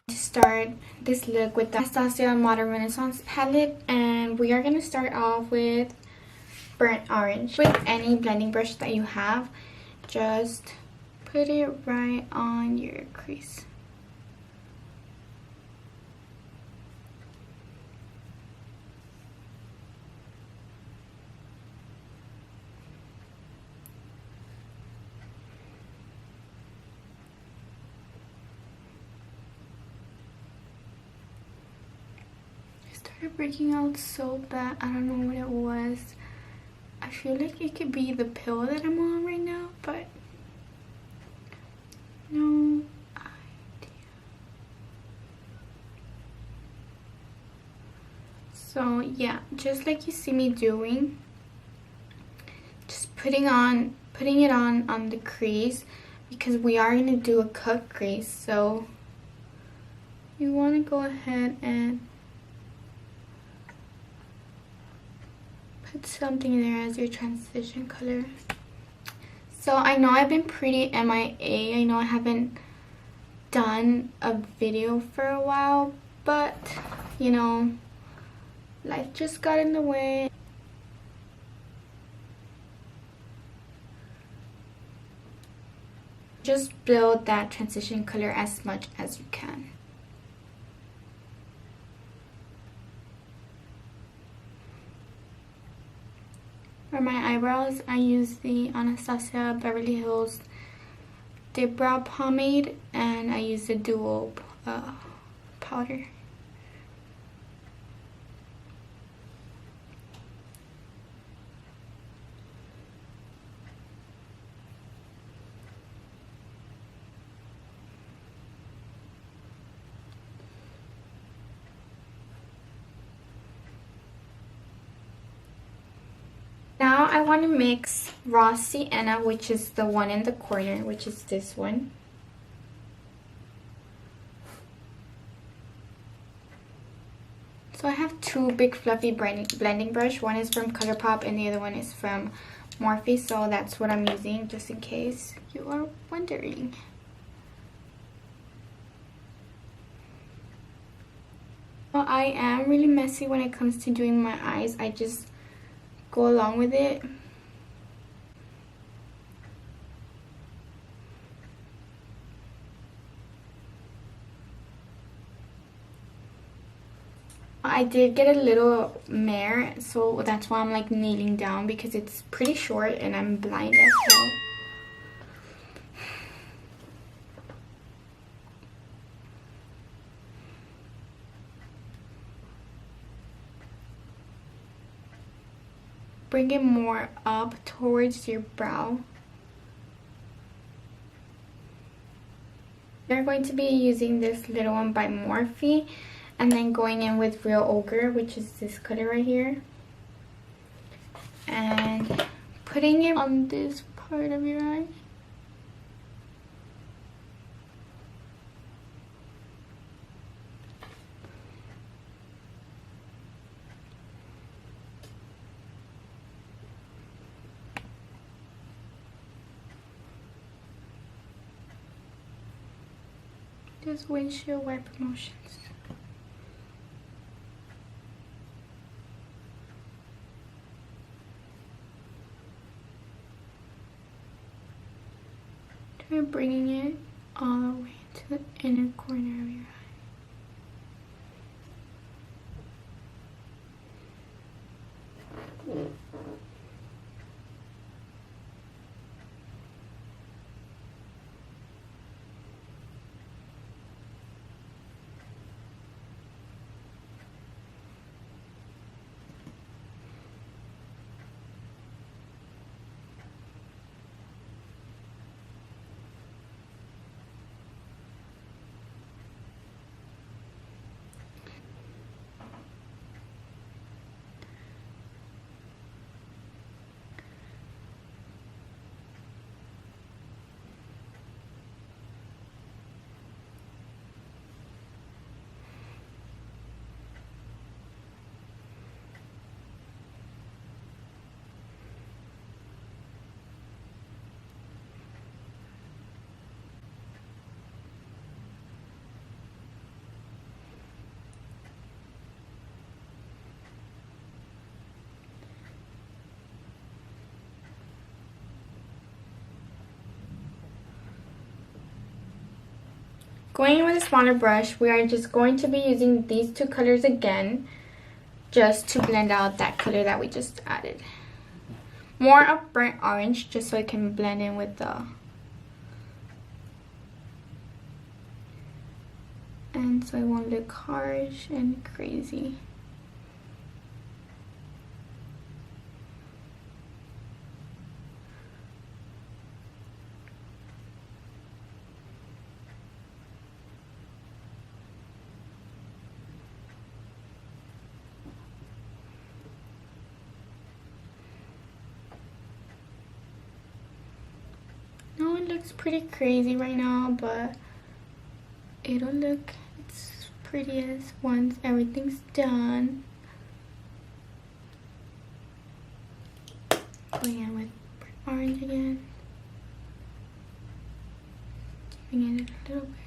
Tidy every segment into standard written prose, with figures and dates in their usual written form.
To start this look with the Anastasia Modern Renaissance palette, and we are going to start off with burnt orange. With any blending brush that you have, just put it right on your crease. Started breaking out so bad. I don't know what it was. I feel like it could be the pill that I'm on right now, but no idea. So yeah, just like you see me doing, just putting it on the crease, because we are going to do a cut crease. So you want to go ahead and put something there as your transition color. So I know I've been pretty MIA. I know I haven't done a video for a while, but you know, life just got in the way. Just build that transition color as much as you can. For my eyebrows, I use the Anastasia Beverly Hills Dip Brow Pomade, and I use the dual powder. Now I want to mix Raw Sienna, which is the one in the corner, which is this one. So I have two big fluffy blending brush. One is from Colourpop and the other one is from Morphe, so that's what I'm using just in case you are wondering. Well, I am really messy when it comes to doing my eyes. I just go along with it. I did get a little mare, so that's why I'm like kneeling down, because it's pretty short and I'm blind as hell. Bring it more up towards your brow. We're going to be using this little one by Morphe, and then going in with Real Ochre, which is this color right here, and putting it on this part of your eye. Just windshield wiper motions. Try bringing it all the way to the inner corner of your eye. Going in with a smaller brush, we are just going to be using these two colors again, just to blend out that color that we just added. More of burnt orange, just so it can blend in with the... and so it won't look harsh and crazy. No, it looks pretty crazy right now, but it'll look its prettiest once everything's done. Going in with orange again. Giving it a little bit.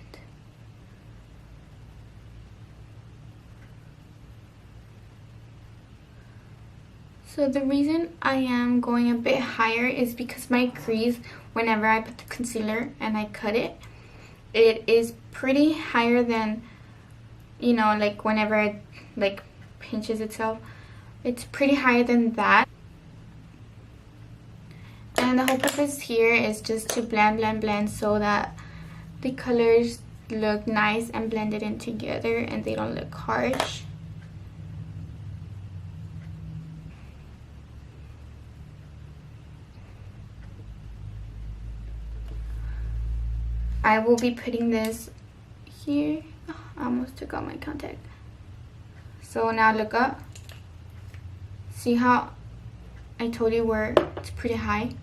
So the reason I am going a bit higher is because my crease, whenever I put the concealer and I cut it, it is pretty higher than, you know, like whenever it like pinches itself, it's pretty higher than that. And the whole purpose here is just to blend so that the colors look nice and blended in together and they don't look harsh. I will be putting this here. Oh, I almost took out my contact. So now look up. See how I told you where it's pretty high?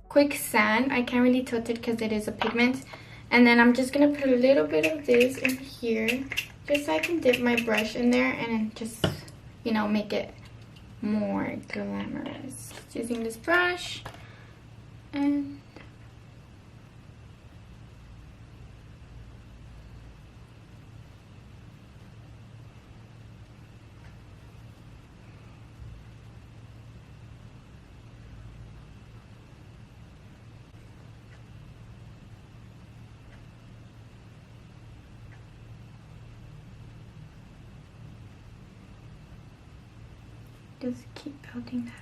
Quicksand. I can't really tilt it because it is a pigment. And then I'm just gonna put a little bit of this in here, just so I can dip my brush in there and just, you know, make it more glamorous. Just using this brush and just keep building that up.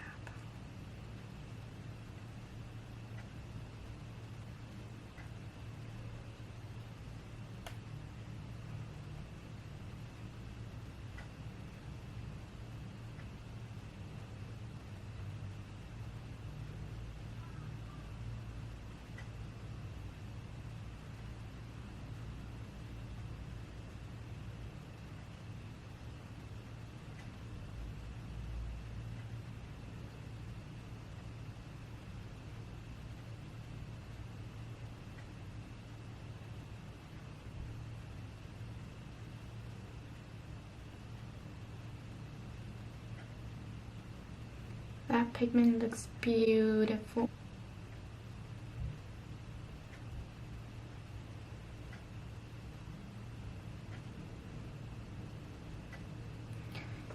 That pigment looks beautiful.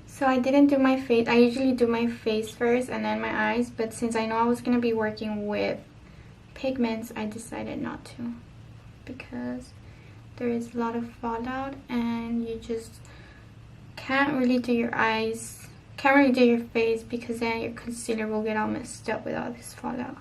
So I didn't do my face. I usually do my face first and then my eyes, but since I know I was going to be working with pigments, I decided not to, because there is a lot of fallout and you just can't really do your eyes. Can't really do your face because then your concealer will get all messed up with all this fallout.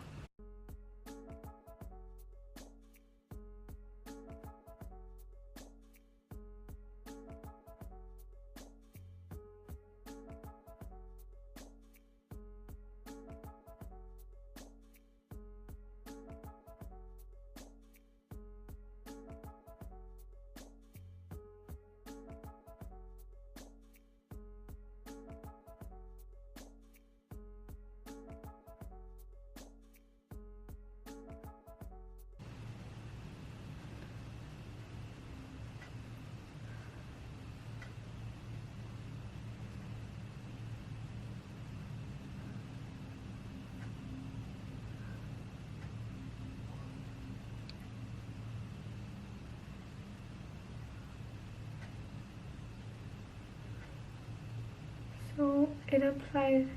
So it applied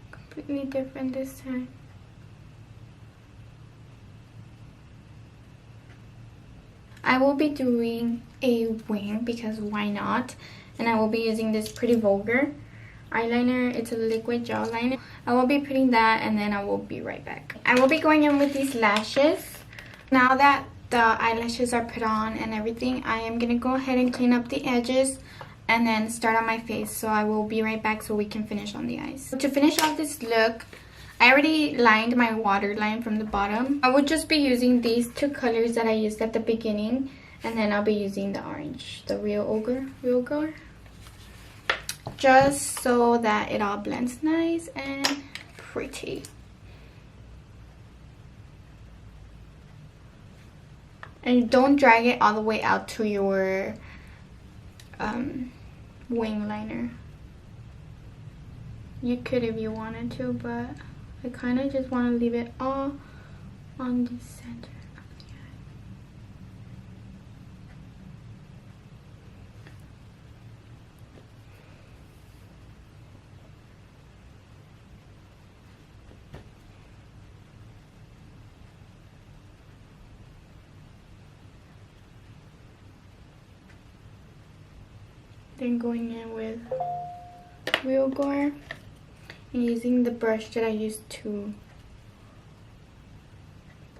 completely different this time. I will be doing a wing because why not? And I will be using this Pretty Vulgar eyeliner. It's a liquid gel liner. I will be putting that and then I will be right back. I will be going in with these lashes. Now that the eyelashes are put on and everything, I am going to go ahead and clean up the edges and then start on my face. So I will be right back so we can finish on the eyes. To finish off this look, I already lined my waterline from the bottom. I would just be using these two colors that I used at the beginning, and then I'll be using the orange, the Real Ogre, just so that it all blends nice and pretty. And don't drag it all the way out to your wing liner. You could if you wanted to, but I kind of just want to leave it all on the center of the eye. Then going in with Vulgar and using the brush that I used to,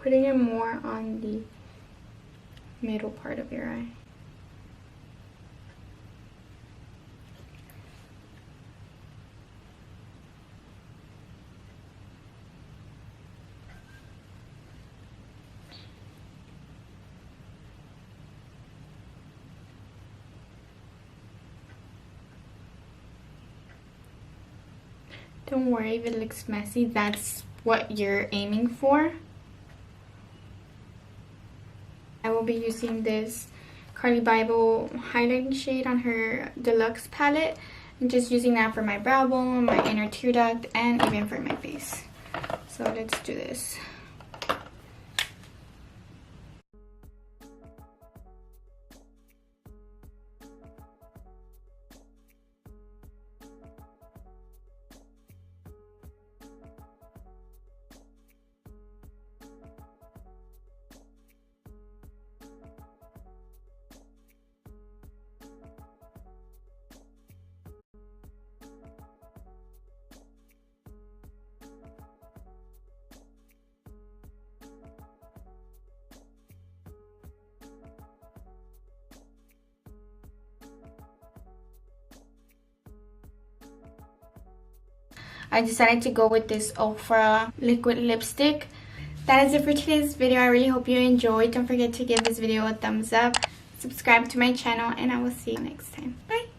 putting it more on the middle part of your eye. Don't worry if it looks messy, that's what you're aiming for. I will be using this Carli Bybel highlighting shade on her Deluxe palette. I'm just using that for my brow bone, my inner tear duct, and even for my face. So let's do this. I decided to go with this Ofra liquid lipstick. That is it for today's video. I really hope you enjoyed. Don't forget to give this video a thumbs up, subscribe to my channel, and I will see you next time. Bye!